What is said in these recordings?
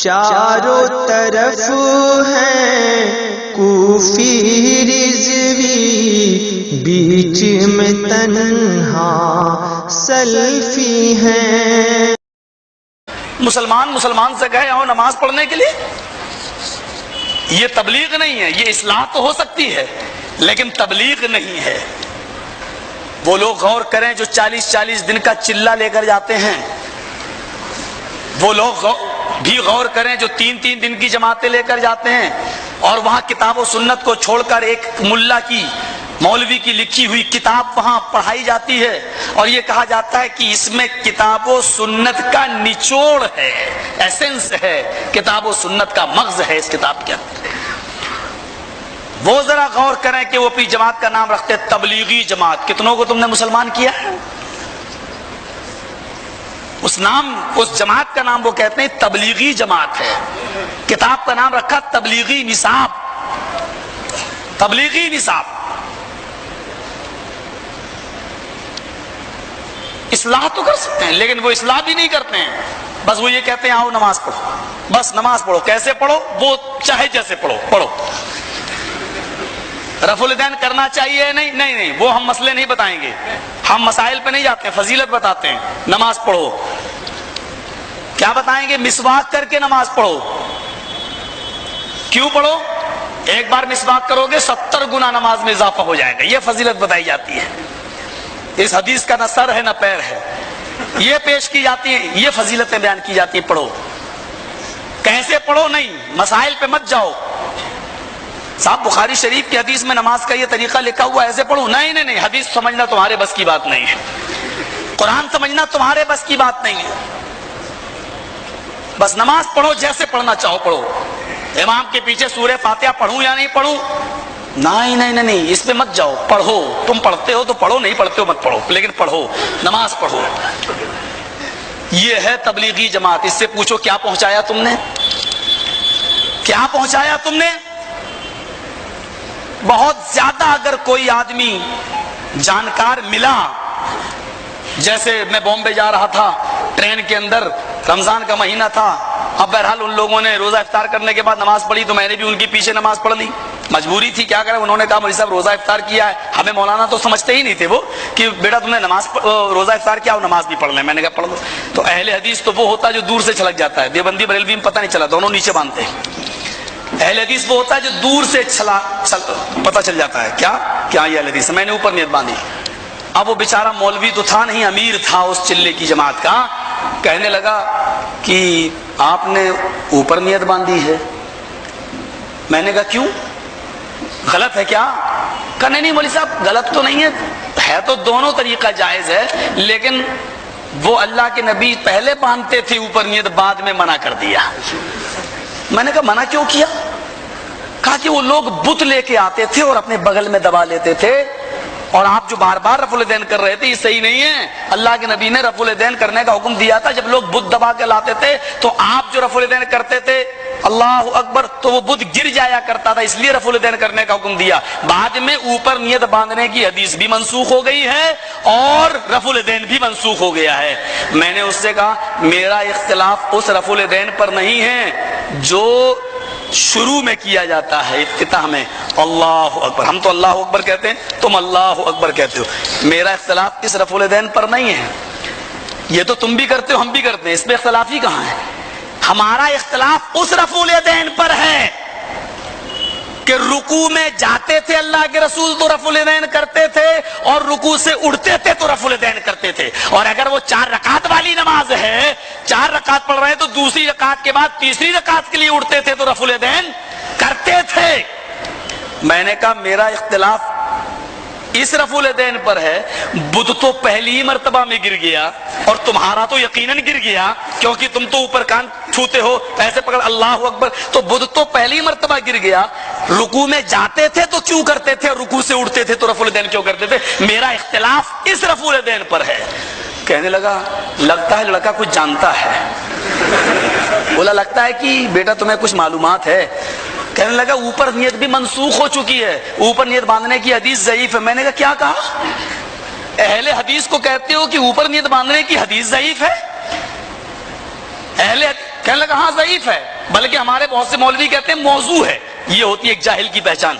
چاروں طرف ہیں کوفی رضوی، بیچ میں تنہا سلفی ہیں۔ مسلمان سے کہے آؤ نماز پڑھنے کے لیے، یہ تبلیغ نہیں ہے، یہ اصلاح تو ہو سکتی ہے لیکن تبلیغ نہیں ہے۔ وہ لوگ غور کریں جو 40 دن کا چلہ لے کر جاتے ہیں، وہ لوگ بھی غور کریں جو 3 دن کی جماعتیں لے کر جاتے ہیں اور وہاں کتاب و سنت کو چھوڑ کر ایک ملا کی، مولوی کی لکھی ہوئی کتاب وہاں پڑھائی جاتی ہے اور یہ کہا جاتا ہے کہ اس میں کتاب و سنت کا نچوڑ ہے، ایسنس ہے، کتاب و سنت کا مغز ہے اس کتاب کے اندر۔ وہ ذرا غور کریں کہ وہ اپنی جماعت کا نام رکھتے تبلیغی جماعت، کتنوں کو تم نے مسلمان کیا ہے؟ اس جماعت کا نام وہ کہتے ہیں تبلیغی جماعت ہے، کتاب کا نام رکھا تبلیغی نصاب، تبلیغی نصاب۔ اصلاح تو کر سکتے ہیں لیکن وہ اصلاح بھی نہیں کرتے ہیں، بس وہ یہ کہتے ہیں آؤ نماز پڑھو، بس نماز پڑھو، کیسے پڑھو؟ وہ چاہے جیسے پڑھو۔ رفع الیدین کرنا چاہیے؟ نہیں، وہ ہم مسئلے نہیں بتائیں گے، ہم مسائل پہ نہیں جاتے ہیں، فضیلت بتاتے ہیں۔ نماز پڑھو کیا بتائیں گے؟ مسواک کر کے نماز پڑھو۔ کیوں پڑھو؟ ایک بار مسواک کرو گے 70 گنا نماز میں اضافہ ہو جائے گا، یہ فضیلت بتائی جاتی ہے۔ اس حدیث کا نہ سر ہے نہ پیر ہے، یہ پیش کی جاتی ہیں، یہ فضیلتیں بیان کی جاتی ہیں۔ پڑھو، کیسے پڑھو؟ نہیں، مسائل پہ مت جاؤ۔ صاحب بخاری شریف کی حدیث میں نماز کا یہ طریقہ لکھا ہوا، ایسے پڑھو؟ نہیں، حدیث سمجھنا تمہارے بس کی بات نہیں ہے، قرآن سمجھنا تمہارے بس کی بات نہیں ہے۔ بس نماز پڑھو، جیسے پڑھنا چاہو پڑھو۔ امام کے پیچھے سورہ فاتحہ پڑھوں یا نہیں پڑھوں؟ نہیں، اس پہ مت جاؤ، پڑھو۔ تم پڑھتے ہو تو پڑھو، نہیں پڑھتے ہو مت پڑھو، لیکن پڑھو، نماز پڑھو۔ یہ ہے تبلیغی جماعت۔ اس سے پوچھو کیا پہنچایا تم نے؟ کیا پہنچایا تم نے؟ بہت زیادہ اگر کوئی آدمی جانکار ملا، جیسے میں بامبے جا رہا تھا ٹرین کے اندر، رمضان کا مہینہ تھا، اب بہرحال ان لوگوں نے روزہ افطار کرنے کے بعد نماز پڑھی تو میں نے بھی ان کے پیچھے نماز پڑھ لی، مجبوری تھی، کیا کریں۔ انہوں نے کہا مولوی صاحب روزہ افطار کیا ہے، ہمیں مولانا تو سمجھتے ہی نہیں تھے وہ کہ بیٹا تم نے روزہ افطار کیا، نماز بھی پڑھ لیں۔ میں نے کہا پڑھ لو۔ تو اہل حدیث تو وہ ہوتا ہے جو دور سے چھلک جاتا ہے، دیوبندی بریلوی میں پتہ نہیں چلا، دونوں نیچے باندھتے ہیں۔ اہل حدیث وہ ہوتا ہے جو دور سے پتہ چل جاتا ہے کیا یہ اہل حدیث ہے، میں نے اوپر نیت باندھی۔ اب وہ بیچارہ مولوی تو تھا نہیں، امیر تھا اس چلے کی جماعت کا، کہنے لگا کہ آپ نے اوپر نیت باندھی ہے۔ میں نے کہا کیوں، غلط ہے کیا؟ کہا نہیں مولوی صاحب غلط تو نہیں ہے تو دونوں طریقہ جائز ہے، لیکن وہ اللہ کے نبی پہلے باندھتے تھے اوپر نیت، بعد میں منع کر دیا۔ میں نے کہا منع کیوں کیا؟ کہا کہ وہ لوگ بت لے کے آتے تھے اور اپنے بغل میں دبا لیتے تھے، اور آپ جو بار بار رفع الیدین کر رہے تھے یہ صحیح نہیں ہے۔ اللہ کے نبی نے رفع الیدین کرنے کا حکم دیا تھا، جب لوگ بت دبا کے لاتے تھے تو آپ جو رفع الیدین کرتے تھے اللہ اکبر تو وہ بت گر جایا کرتا تھا، اس لیے رفع الیدین کرنے کا حکم دیا۔ بعد میں اوپر نیت باندھنے کی حدیث بھی منسوخ ہو گئی ہے اور رفع الیدین بھی منسوخ ہو گیا ہے۔ میں نے اس سے کہا میرا اختلاف اس رفع الیدین پر نہیں ہے جو شروع میں کیا جاتا ہے، افتتاح میں اللہ اکبر، ہم تو اللہ اکبر کہتے ہیں، تم اللہ اکبر کہتے ہو، میرا اختلاف اس رفع الیدین پر نہیں ہے۔ یہ تو تم بھی کرتے ہو ہم بھی کرتے ہیں، اس میں اختلاف ہی کہاں ہے؟ ہمارا اختلاف اس رفع الیدین پر ہے کہ رکوع میں جاتے تھے اللہ کے رسول تو رفع الیدین کرتے تھے، اور رکوع سے اٹھتے تھے تو رفع الیدین کرتے تھے۔ اور اگر وہ 4 رکعت والی نماز ہے، 4 رکعت پڑھ رہے ہیں تو دوسری رکعت کے بعد تیسری رکعت کے لیے اٹھتے تھے تو رفع الیدین کرتے تھے۔ میں نے کہا میرا اختلاف اس رفع الیدین پر ہے، بدھ تو پہلی مرتبہ میں گر گیا اور تمہارا تو یقیناً گر گیا، کیونکہ تم تو اوپر کان چھوتے ہو ایسے پکڑ اللہ اکبر، تو بدھ تو پہلی مرتبہ گر گیا۔ رکوع میں جاتے تھے تو کیوں کرتے تھے، رکوع سے اٹھتے تھے تو رفع الیدین کیوں کرتے تھے؟ میرا اختلاف اس رفع الیدین پر ہے۔ کہنے لگا لگتا ہے لڑکا کچھ جانتا ہے، بولا لگتا ہے کہ بیٹا تمہیں کچھ معلومات ہے۔ کہنے لگا اوپر نیت بھی منسوخ ہو چکی ہے، اوپر نیت باندھنے کی حدیث ضعیف ہے۔ میں نے کہا کیا کہا؟ اہل حدیث کو کہتے ہو کہ اوپر نیت باندھنے کی حدیث ضعیف ہے؟ کہنے لگا ہاں ضعیف ہے، بلکہ ہمارے بہت سے مولوی کہتے ہیں موضوع ہے. یہ ہوتی ہے ایک جاہل کی پہچان.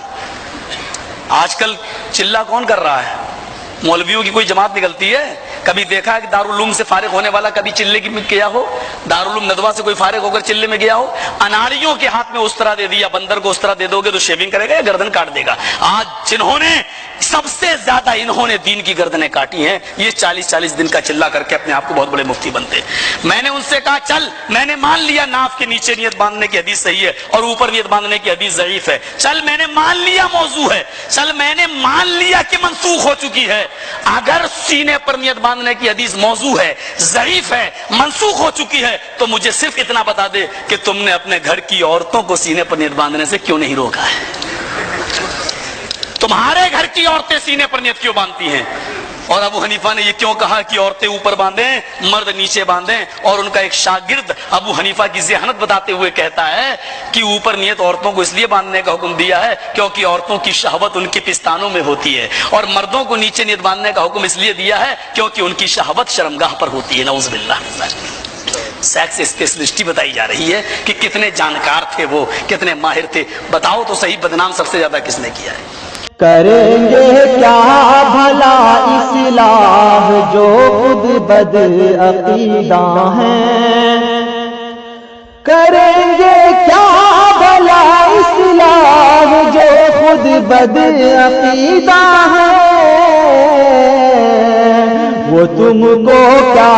آج کل چلہ کون کر رہا ہے؟ مولویوں کی کوئی جماعت نکلتی ہے؟ کبھی دیکھا ہے کہ دارالعلوم سے فارغ ہونے والا کبھی چلے کی میں گیا ہو؟ دارالعلوم ندوہ سے کوئی فارغ ہو کر چلے میں گیا ہو؟ اناڑیوں کے ہاتھ میں استرا دے دیا، بندر کو استرا دے دو گے تو شیونگ کرے گا یا گردن کاٹ دے گا. آج جنہوں نے سب سے زیادہ انہوں نے دین کی گردنیں کاٹی ہیں، یہ 40 دن کا چلہ کر کے اپنے آپ کو بہت بڑے مفتی بنتے. میں نے ان سے کہا چل، میں نے مان لیا ناف کے نیچے نیت باندھنے کی حدیث صحیح ہے اور اوپر نیت باندھنے کی حدیث ضعیف ہے. چل میں نے مان لیا موضوع ہے، چل میں نے مان لیا کہ منسوخ ہو چکی ہے. اگر سینے پر نیت باندھنے کی حدیث موضوع ہے، ضعیف ہے، منسوخ ہو چکی ہے، تو مجھے صرف اتنا بتا دے کہ تم نے اپنے گھر کی عورتوں کو سینے پر نیت باندھنے سے کیوں نہیں روکا ہے؟ تمہارے گھر کی عورتیں سینے پر نیت کیوں باندھتی ہیں؟ اور ابو حنیفہ نے یہ کیوں کہا کہ عورتیں اوپر باندھیں مرد نیچے باندھیں؟ اور ان کا ایک شاگرد ابو حنیفہ کی ذہانت بتاتے ہوئے کہتا ہے کہ اوپر نیت عورتوں کو اس لیے باندھنے کا حکم دیا ہے کیونکہ عورتوں کی شہوت ان کے پستانوں میں ہوتی ہے، اور مردوں کو نیچے نیت باندھنے کا حکم اس لیے دیا ہے کیونکہ ان کی شہوت شرمگاہ پر ہوتی ہے. نعوذ باللہ. سیکس اسپیشلسٹی بتائی جا رہی ہے کہ کتنے جانکار تھے وہ، کتنے ماہر تھے. بتاؤ تو صحیح بدنام سب سے زیادہ کس نے کیا ہے؟ کریں گے کیا بھلا اصلاح جو خود بد عقیدہ ہیں؟ کریں گے کیا بھلا اصلاح جو خود بد عقیدہ ہیں؟ وہ تم کو کیا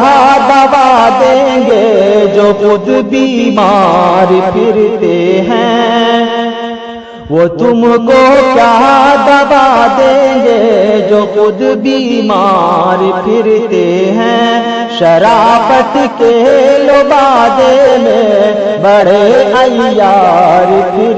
دوا دیں گے جو خود بیمار پھرتے ہیں؟ وہ تم کو کیا دوا دیں گے جو خود بیمار پھرتے ہیں؟ شرافت کے لبادے میں بڑے عیار پھر